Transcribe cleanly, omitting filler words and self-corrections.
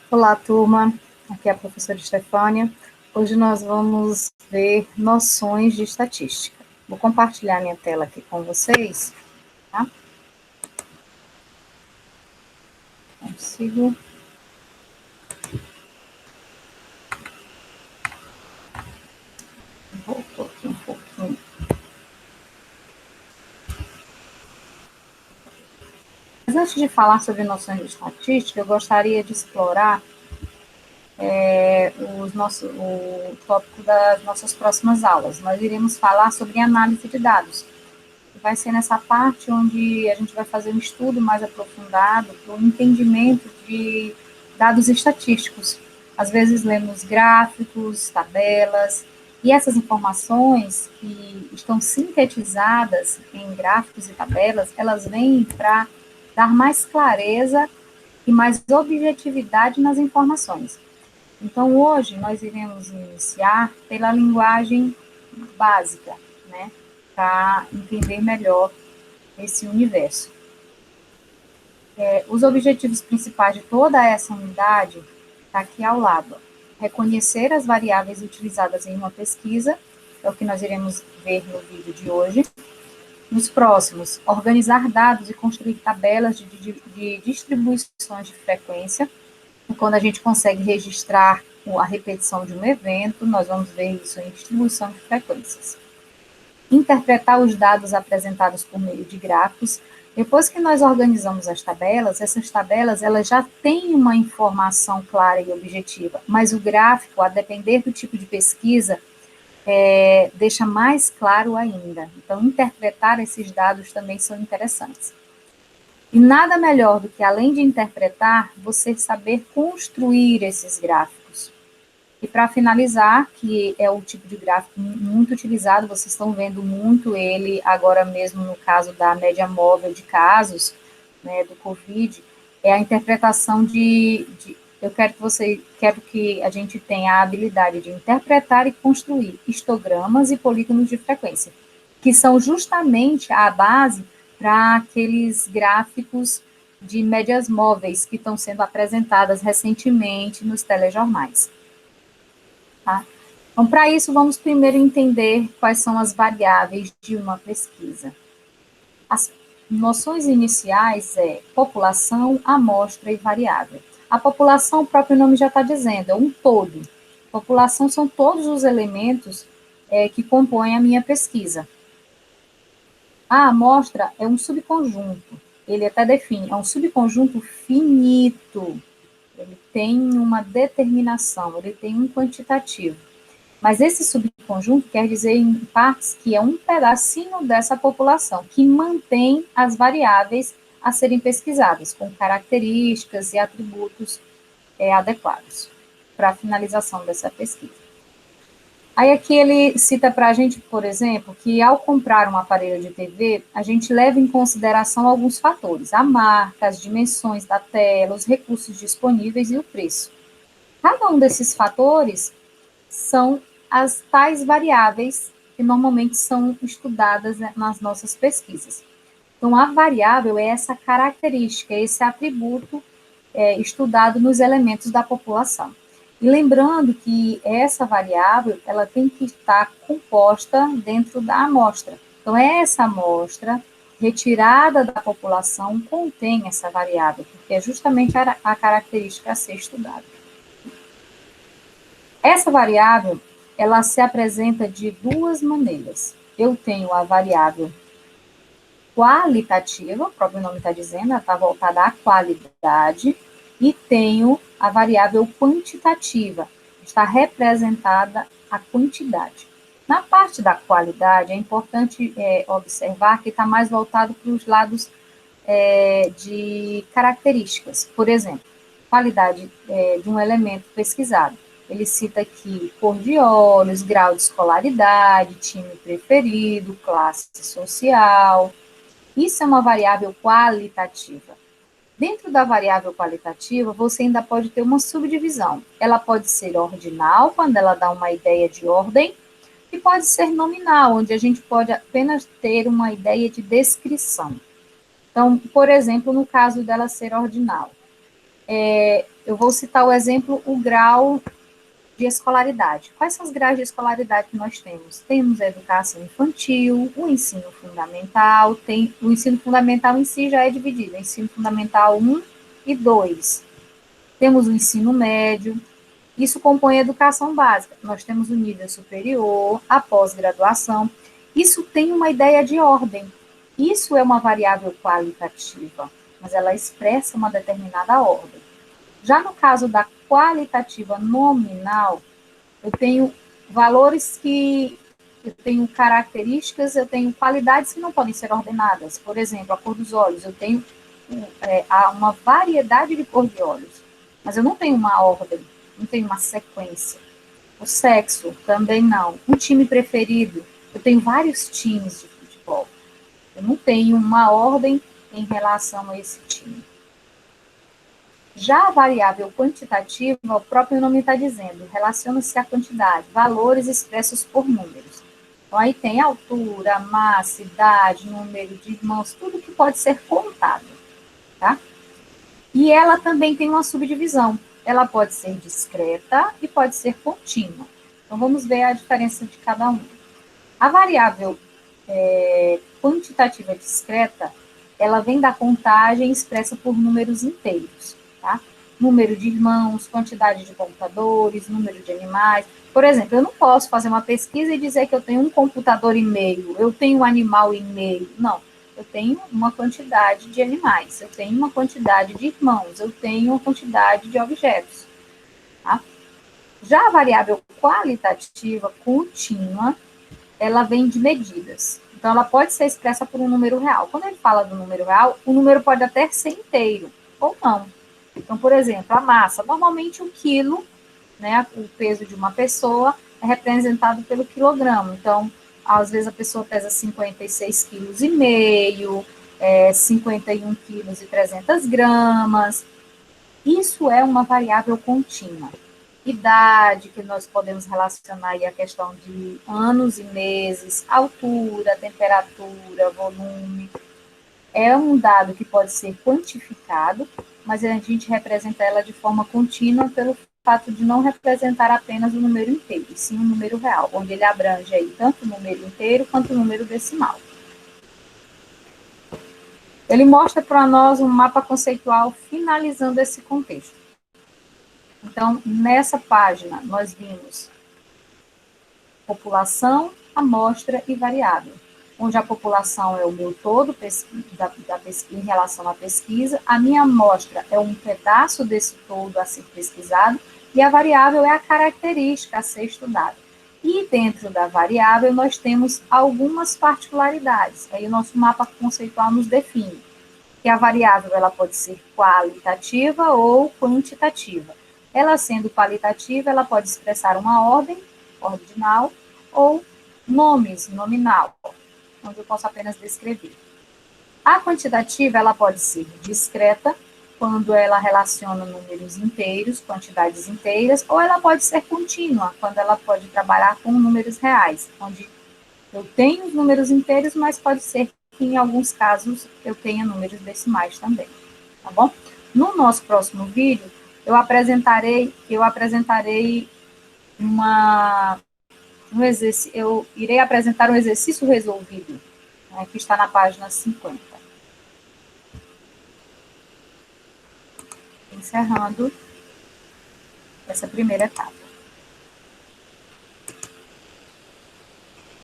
Olá, turma. Aqui é a professora Estefânia. Hoje nós vamos ver noções de estatística. Vou compartilhar minha tela aqui com vocês, tá? Consigo. Voltou aqui um pouquinho. Mas antes de falar sobre noções de estatística, eu gostaria de explorar o tópico das nossas próximas aulas. Nós iremos falar sobre análise de dados. Vai ser nessa parte onde a gente vai fazer um estudo mais aprofundado para o entendimento de dados estatísticos. Às vezes lemos gráficos, tabelas, e essas informações que estão sintetizadas em gráficos e tabelas, elas vêm para dar mais clareza e mais objetividade nas informações. Então, hoje, nós iremos iniciar pela linguagem básica, né, para entender melhor esse universo. Os objetivos principais de toda essa unidade está aqui ao lado. Reconhecer as variáveis utilizadas em uma pesquisa, é o que nós iremos ver no vídeo de hoje. Nos próximos, organizar dados e construir tabelas de distribuições de frequência. Quando a gente consegue registrar a repetição de um evento, nós vamos ver isso em distribuição de frequências. Interpretar os dados apresentados por meio de gráficos. Depois que nós organizamos as tabelas, essas tabelas elas já têm uma informação clara e objetiva, mas o gráfico, a depender do tipo de pesquisa, deixa mais claro ainda. Então, interpretar esses dados também são interessantes. E nada melhor do que, além de interpretar, você saber construir esses gráficos. E para finalizar, que é o tipo de gráfico muito utilizado, vocês estão vendo muito ele agora mesmo no caso da média móvel de casos, né, do Covid, é a interpretação eu quero que a gente tenha a habilidade de interpretar e construir histogramas e polígonos de frequência, que são justamente a base para aqueles gráficos de médias móveis que estão sendo apresentadas recentemente nos telejornais. Tá? Então, para isso, vamos primeiro entender quais são as variáveis de uma pesquisa. As noções iniciais é população, amostra e variável. A população, o próprio nome já está dizendo, é um todo. População são todos os elementos que compõem a minha pesquisa. A amostra é um subconjunto, ele até define, é um subconjunto finito, ele tem uma determinação, ele tem um quantitativo. Mas esse subconjunto quer dizer, em partes, que é um pedacinho dessa população, que mantém as variáveis a serem pesquisadas, com características e atributos adequados para a finalização dessa pesquisa. Aí aqui ele cita para a gente, por exemplo, que ao comprar um aparelho de TV, a gente leva em consideração alguns fatores, a marca, as dimensões da tela, os recursos disponíveis e o preço. Cada um desses fatores são as tais variáveis que normalmente são estudadas nas nossas pesquisas. Então, a variável é essa característica, esse atributo estudado nos elementos da população. E lembrando que essa variável, ela tem que estar composta dentro da amostra. Então, essa amostra retirada da população contém essa variável, porque é justamente a característica a ser estudada. Essa variável, ela se apresenta de duas maneiras. Eu tenho a variável qualitativa, o próprio nome está dizendo, ela está voltada à qualidade, e tenho a variável quantitativa, está representada a quantidade. Na parte da qualidade, é importante observar que está mais voltado para os lados de características. Por exemplo, qualidade de um elemento pesquisado. Ele cita aqui cor de olhos, grau de escolaridade, time preferido, classe social. Isso é uma variável qualitativa. Dentro da variável qualitativa, você ainda pode ter uma subdivisão. Ela pode ser ordinal, quando ela dá uma ideia de ordem, e pode ser nominal, onde a gente pode apenas ter uma ideia de descrição. Então, por exemplo, no caso dela ser ordinal, Eu vou citar o exemplo, o grau de escolaridade. Quais são os graus de escolaridade que nós temos? Temos a educação infantil, o ensino fundamental, o ensino fundamental em si já é dividido, ensino fundamental 1 e 2. Temos o ensino médio, isso compõe a educação básica. Nós temos o nível superior, a pós-graduação. Isso tem uma ideia de ordem. Isso é uma variável qualitativa, mas ela expressa uma determinada ordem. Já no caso da qualitativa nominal, eu tenho valores que eu tenho características, eu tenho qualidades que não podem ser ordenadas. Por exemplo, a cor dos olhos. Eu tenho uma variedade de cor de olhos, mas eu não tenho uma ordem, não tenho uma sequência. O sexo, também não. Um time preferido, eu tenho vários times de futebol. Eu não tenho uma ordem em relação a esse time. Já a variável quantitativa, o próprio nome está dizendo, relaciona-se à quantidade, valores expressos por números. Então, aí tem altura, massa, idade, número de irmãos, tudo que pode ser contado, tá? E ela também tem uma subdivisão. Ela pode ser discreta e pode ser contínua. Então, vamos ver a diferença de cada um. A variável quantitativa discreta, ela vem da contagem expressa por números inteiros, tá? Número de irmãos, quantidade de computadores, número de animais. Por exemplo, eu não posso fazer uma pesquisa e dizer que eu tenho um computador e meio, eu tenho um animal e meio. Não, eu tenho uma quantidade de animais, eu tenho uma quantidade de irmãos, eu tenho uma quantidade de objetos, tá? Já a variável qualitativa contínua, ela vem de medidas. Então, ela pode ser expressa por um número real. Quando ele fala do número real, o número pode até ser inteiro, ou não. Então, por exemplo, a massa. Normalmente, o quilo, né, o peso de uma pessoa, é representado pelo quilograma. Então, às vezes, a pessoa pesa 56,5 kg, 51 quilos e 300 gramas. Isso é uma variável contínua. Idade, que nós podemos relacionar aí a questão de anos e meses, altura, temperatura, volume. É um dado que pode ser quantificado, mas a gente representa ela de forma contínua pelo fato de não representar apenas o número inteiro, e sim o número real, onde ele abrange aí tanto o número inteiro quanto o número decimal. Ele mostra para nós um mapa conceitual finalizando esse contexto. Então, nessa página, nós vimos população, amostra e variável, onde a população é o meu todo em relação à pesquisa, a minha amostra é um pedaço desse todo a ser pesquisado, e a variável é a característica a ser estudada. E dentro da variável, nós temos algumas particularidades. Aí o nosso mapa conceitual nos define que a variável ela pode ser qualitativa ou quantitativa. Ela sendo qualitativa, ela pode expressar uma ordem, ordinal, ou nomes, nominal, onde eu posso apenas descrever. A quantitativa, ela pode ser discreta, quando ela relaciona números inteiros, quantidades inteiras, ou ela pode ser contínua, quando ela pode trabalhar com números reais, onde eu tenho os números inteiros, mas pode ser que em alguns casos eu tenha números decimais também, tá bom? No nosso próximo vídeo, eu apresentarei eu irei apresentar um exercício resolvido, né, que está na página 50. Encerrando essa primeira etapa.